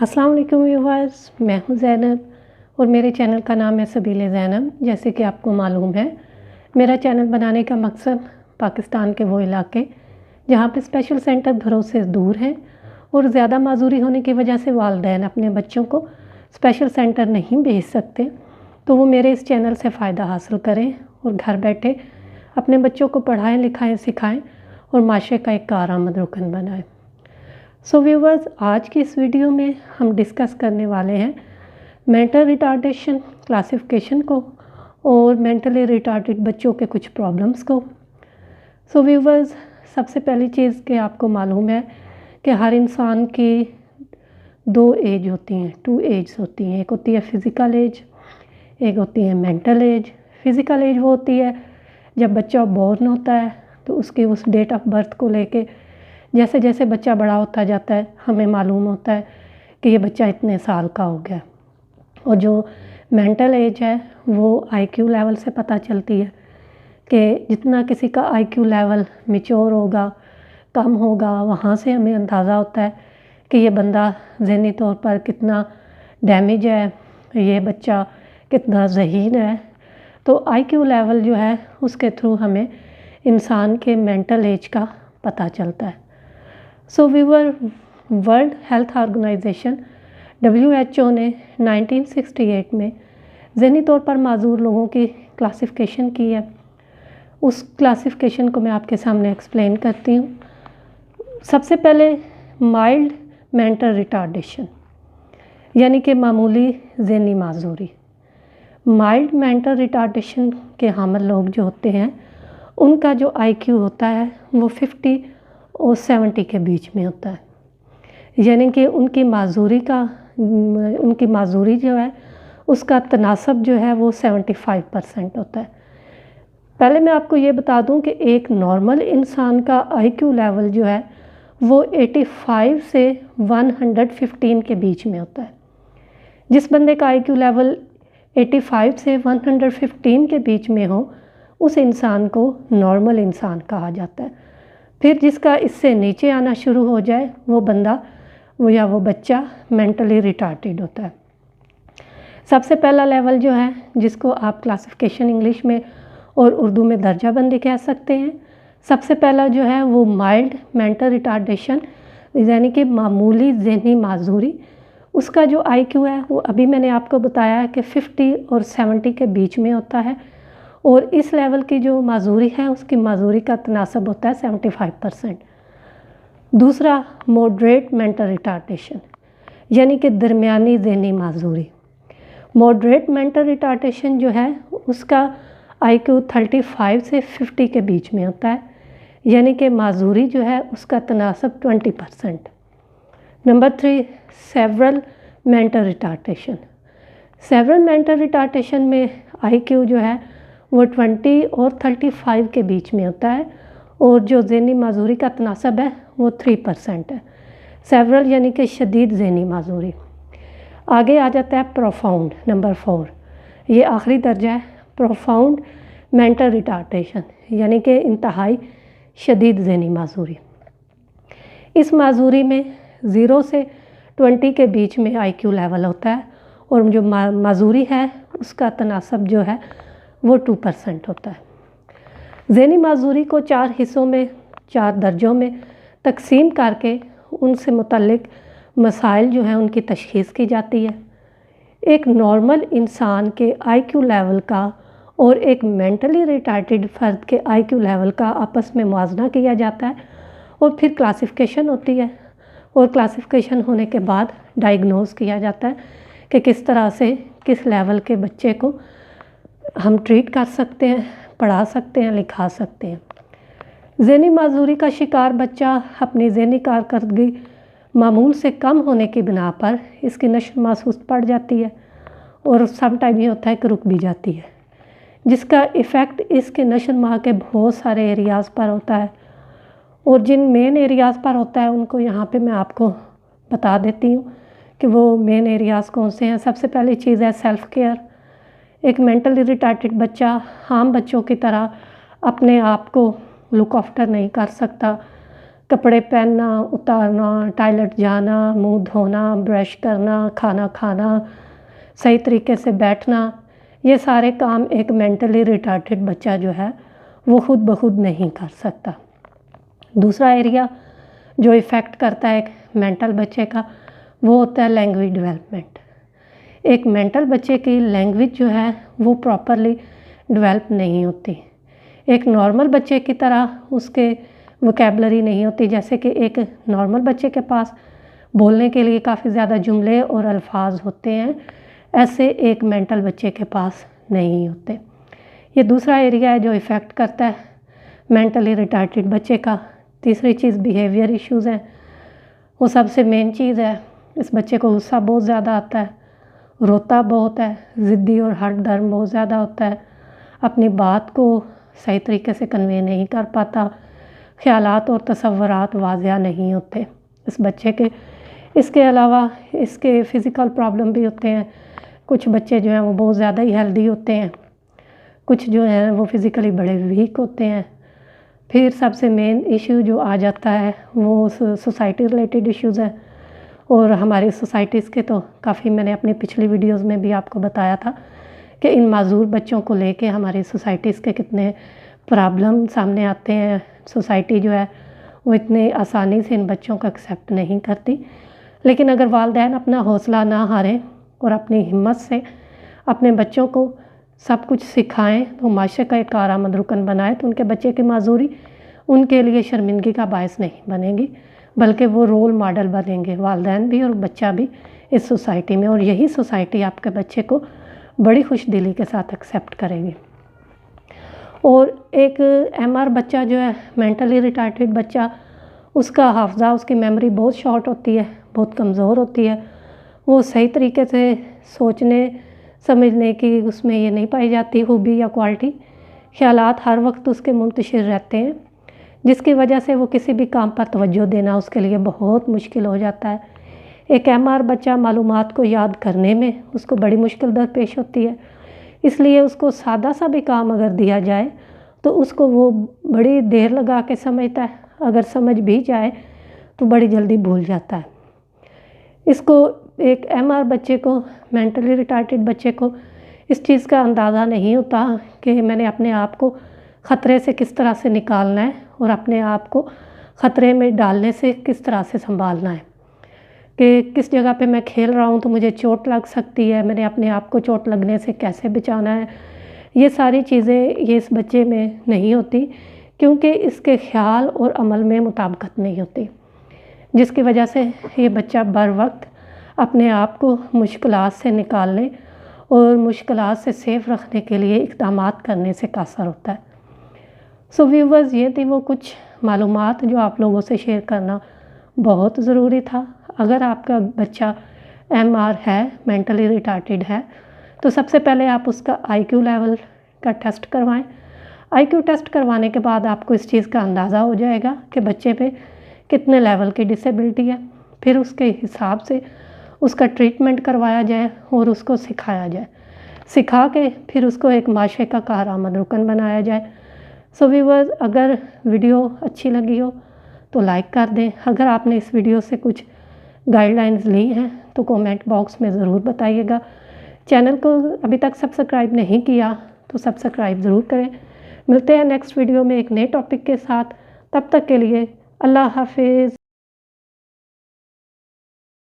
अस्सलाम वालेकुम व्यूअर्स, मैं हूं ज़ैनब और मेरे चैनल का नाम है सबीले ज़ैनब। जैसे कि आपको मालूम है, मेरा चैनल बनाने का मकसद पाकिस्तान के वो इलाके जहां पे स्पेशल सेंटर घरों से दूर हैं और ज़्यादा माजूरी होने की वजह से वालिदैन अपने बच्चों को स्पेशल सेंटर नहीं भेज सकते, तो वो मेरे इस चैनल से फ़ायदा हासिल करें और घर बैठे अपने बच्चों को पढ़ाएँ, लिखाएँ, सिखाएँ और माशरे का एक कारआमद रुकन बनाएँ। सो व्यूवर्स, आज की इस वीडियो में हम डिस्कस करने वाले हैं मेंटल रिटार्डेशन क्लासिफिकेशन को और मेंटली रिटार्डेड बच्चों के कुछ प्रॉब्लम्स को। सो व्यूवर्स, सबसे पहली चीज़ कि आपको मालूम है कि हर इंसान की दो एज होती हैं, 2 एज होती हैं। एक होती है फ़िज़िकल एज, एक होती है मेंटल एज। फ़िज़िकल एज वो होती है जब बच्चा बॉर्न होता है, तो उसकी उस डेट ऑफ बर्थ को लेके जैसे जैसे बच्चा बड़ा होता जाता है हमें मालूम होता है कि ये बच्चा इतने साल का हो गया। और जो मेंटल एज है वो आईक्यू लेवल से पता चलती है कि जितना किसी का आईक्यू लेवल मैच्योर होगा, कम होगा, वहाँ से हमें अंदाज़ा होता है कि ये बंदा ज़हनी तौर पर कितना डैमेज है, ये बच्चा कितना ज़हीन है। तो आईक्यू लेवल जो है उसके थ्रू हमें इंसान के मेंटल एज का पता चलता है। So viewer, world health organisation WHO ने 1968 में ज़हनी तौर पर माजूर लोगों की क्लासिफिकेशन की है। उस क्लासिफिकेशन को मैं आपके सामने एक्सप्लेन करती हूँ। सबसे पहले माइल्ड मेंटल रिटार्डेशन यानी कि मामूली ज़हनी माजूरी। माइल्ड मेंटल रिटार्डेशन के हामिल लोग जो होते हैं उनका जो IQ होता है वो 50 और 70 के बीच में होता है, यानी कि उनकी माजूरी जो है उसका तनासब जो है वो 75% होता है। पहले मैं आपको ये बता दूं कि एक नॉर्मल इंसान का IQ लेवल जो है वो 85 से 115 के बीच में होता है। जिस बंदे का IQ लेवल 85 से 115 के बीच में हो उस इंसान को नॉर्मल इंसान कहा जाता है। फिर जिसका इससे नीचे आना शुरू हो जाए वो बंदा वो बच्चा मेंटली रिटार्डेड होता है। सबसे पहला लेवल जो है जिसको आप क्लासिफिकेशन इंग्लिश में और उर्दू में दर्जा बंदी कह सकते हैं, सबसे पहला जो है वो माइल्ड मेंटल रिटार्डेशन यानी कि मामूली ज़हनी माजूरी। उसका जो IQ है वो अभी मैंने आपको बताया है कि 50 और 70 के बीच में होता है और इस लेवल की जो माजूरी है उसकी माजूरी का तनासब होता है 75%। दूसरा मॉडरेट मेंटल रिटार्डेशन यानी कि दरमियानी ज़हनी माजूरी। मॉडरेट मेंटल रिटार्डेशन जो है उसका IQ 35 से 50 के बीच में होता है, यानी कि माजूरी जो है उसका तनासब 20%। Number 3 several mental retardation. Several mental retardation में IQ जो है वो 20 और 35 के बीच में होता है और जो ज़हनी माजूरी का तनासब है वो 3% है। सेवरल यानी कि शदीद ज़हनी माजूरी। आगे आ जाता है प्रोफाउंड, नंबर 4। ये आखिरी दर्जा है, प्रोफाउंड मेंटल रिटार्डेशन यानी कि इंतहाई शदीद ज़हनी माजूरी। इस माजूरी में 0 से 20 के बीच में IQ लेवल होता है और जो माजूरी है उसका तनासब जो है वो 2% होता है। ज़हनी माजूरी को 4 हिस्सों में, 4 दर्जों में तकसीम करके उनसे मुतल्लिक मसाइल जो हैं उनकी तशख़ीस की जाती है। एक नॉर्मल इंसान के IQ लेवल का और एक मेंटली रिटार्डेड फ़र्द के IQ लेवल का आपस में मुआवजा किया जाता है और फिर क्लासिफिकेशन होती है और क्लासिफिकेशन होने के बाद डायग्नोज किया जाता है कि किस तरह से किस लेवल के बच्चे को हम ट्रीट कर सकते हैं, पढ़ा सकते हैं, लिखा सकते हैं। ज़हनी माजूरी का शिकार बच्चा अपनी ज़हनी कारकर्दगी मामूल से कम होने की बिना पर इसकी नशो सुस्त पड़ जाती है और सम टाइम ये होता है कि रुक भी जाती है, जिसका इफ़ेक्ट इसके नशो के बहुत सारे एरियाज़ पर होता है। और जिन मेन एरियाज़ पर होता है उनको यहाँ पे मैं आपको बता देती हूँ कि वो मेन एरियाज़ कौन से हैं। सबसे पहली चीज़ है सेल्फ़ केयर। एक मेंटली रिटार्डेड बच्चा आम बच्चों की तरह अपने आप को लुक आफ्टर नहीं कर सकता, कपड़े पहनना, उतारना, टॉयलेट जाना, मुंह धोना, ब्रश करना, खाना खाना, सही तरीके से बैठना, ये सारे काम एक मेंटली रिटार्डेड बच्चा जो है वो खुद ब खुद नहीं कर सकता। दूसरा एरिया जो इफ़ेक्ट करता है एक मेंटल बच्चे का, वो होता है लैंग्वेज डेवलपमेंट। एक मेंटल बच्चे की लैंग्वेज जो है वो प्रॉपरली डेवलप नहीं होती। एक नॉर्मल बच्चे की तरह उसके वोकैबुलरी नहीं होती। जैसे कि एक नॉर्मल बच्चे के पास बोलने के लिए काफ़ी ज़्यादा जुमले और अल्फाज होते हैं, ऐसे एक मेंटल बच्चे के पास नहीं होते। ये दूसरा एरिया है जो इफ़ेक्ट करता है मेंटली रिटार्डेड बच्चे का। तीसरी चीज़ बिहेवियर इश्यूज़ हैं। वो सबसे मेन चीज़ है, इस बच्चे को गुस्सा बहुत ज़्यादा आता है, रोता बहुत है, ज़िद्दी और हट धर्म बहुत ज़्यादा होता है, अपनी बात को सही तरीके से कन्वे नहीं कर पाता, ख़यालात और तसव्वुरात वाज़िया नहीं होते इस बच्चे के। इसके अलावा इसके फ़िज़िकल प्रॉब्लम भी होते हैं। कुछ बच्चे जो हैं वो बहुत ज़्यादा ही हेल्दी होते हैं, कुछ जो हैं वो फ़िज़िकली बड़े वीक होते हैं। फिर सबसे मेन इशू जो आ जाता है वो सोसाइटी रिलेटेड इश्यूज़ हैं। और हमारी सोसाइटीज़ के तो काफ़ी मैंने अपनी पिछली वीडियोज़ में भी आपको बताया था कि इन माजूर बच्चों को लेके हमारी सोसाइटीज़ के कितने प्रॉब्लम सामने आते हैं। सोसाइटी जो है वो इतने आसानी से इन बच्चों को एक्सेप्ट नहीं करती। लेकिन अगर वालिदैन अपना हौसला ना हारें और अपनी हिम्मत से अपने बच्चों को सब कुछ सिखाएं, तो माशरे का एक कारआमद रुकन बनाए, तो उनके बच्चे की माजूरी उनके लिए शर्मिंदगी का बायस नहीं बनेगी, बल्कि वो रोल मॉडल बनेंगे, वालिदैन भी और बच्चा भी इस सोसाइटी में। और यही सोसाइटी आपके बच्चे को बड़ी खुशदिली के साथ एक्सेप्ट करेगी। और एक एमआर बच्चा जो है मेंटली रिटार्डेड बच्चा, उसका हाफजा, उसकी मेमोरी बहुत शॉर्ट होती है, बहुत कमज़ोर होती है। वो सही तरीके से सोचने समझने की उसमें ये नहीं पाई जाती खूबी या क्वालिटी। ख़यालात हर वक्त उसके मुंतशिर रहते हैं, जिसकी वजह से वो किसी भी काम पर तवज्जो देना उसके लिए बहुत मुश्किल हो जाता है। एक एमआर बच्चा मालूमात को याद करने में उसको बड़ी मुश्किल दरपेश होती है, इसलिए उसको सादा सा भी काम अगर दिया जाए तो उसको वो बड़ी देर लगा के समझता है, अगर समझ भी जाए तो बड़ी जल्दी भूल जाता है। इसको एक एमआर बच्चे को, मेंटली रिटार्डेड बच्चे को इस चीज़ का अंदाज़ा नहीं होता कि मैंने अपने आप को ख़तरे से किस तरह से निकालना है और अपने आप को ख़तरे में डालने से किस तरह से संभालना है, कि किस जगह पे मैं खेल रहा हूँ तो मुझे चोट लग सकती है, मैंने अपने आप को चोट लगने से कैसे बचाना है। ये सारी चीज़ें ये इस बच्चे में नहीं होती, क्योंकि इसके ख़्याल और अमल में मुताबिकत नहीं होती, जिसकी वजह से ये बच्चा बर वक्त अपने आप को मुश्किलात से निकालने और मुश्किलात से सेफ रखने के लिए इक़दामात करने से कासर होता है। सो व्यूवर्स, ये थी वो कुछ मालूमात जो आप लोगों से शेयर करना बहुत ज़रूरी था। अगर आपका बच्चा एमआर है, मेंटली रिटार्डेड है, तो सबसे पहले आप उसका आईक्यू लेवल का टेस्ट करवाएं। आईक्यू टेस्ट करवाने के बाद आपको इस चीज़ का अंदाज़ा हो जाएगा कि बच्चे पे कितने लेवल की डिसेबिलिटी है। फिर उसके हिसाब से उसका ट्रीटमेंट करवाया जाए और उसको सिखाया जाए, सिखा के फिर उसको एक माशरे का कारआमद रुकन बनाया जाए। सो व्यूअर्स, अगर वीडियो अच्छी लगी हो तो लाइक कर दें। अगर आपने इस वीडियो से कुछ गाइडलाइंस ली हैं तो कमेंट बॉक्स में ज़रूर बताइएगा। चैनल को अभी तक सब्सक्राइब नहीं किया तो सब्सक्राइब ज़रूर करें। मिलते हैं नेक्स्ट वीडियो में एक नए टॉपिक के साथ। तब तक के लिए अल्लाह हाफिज़।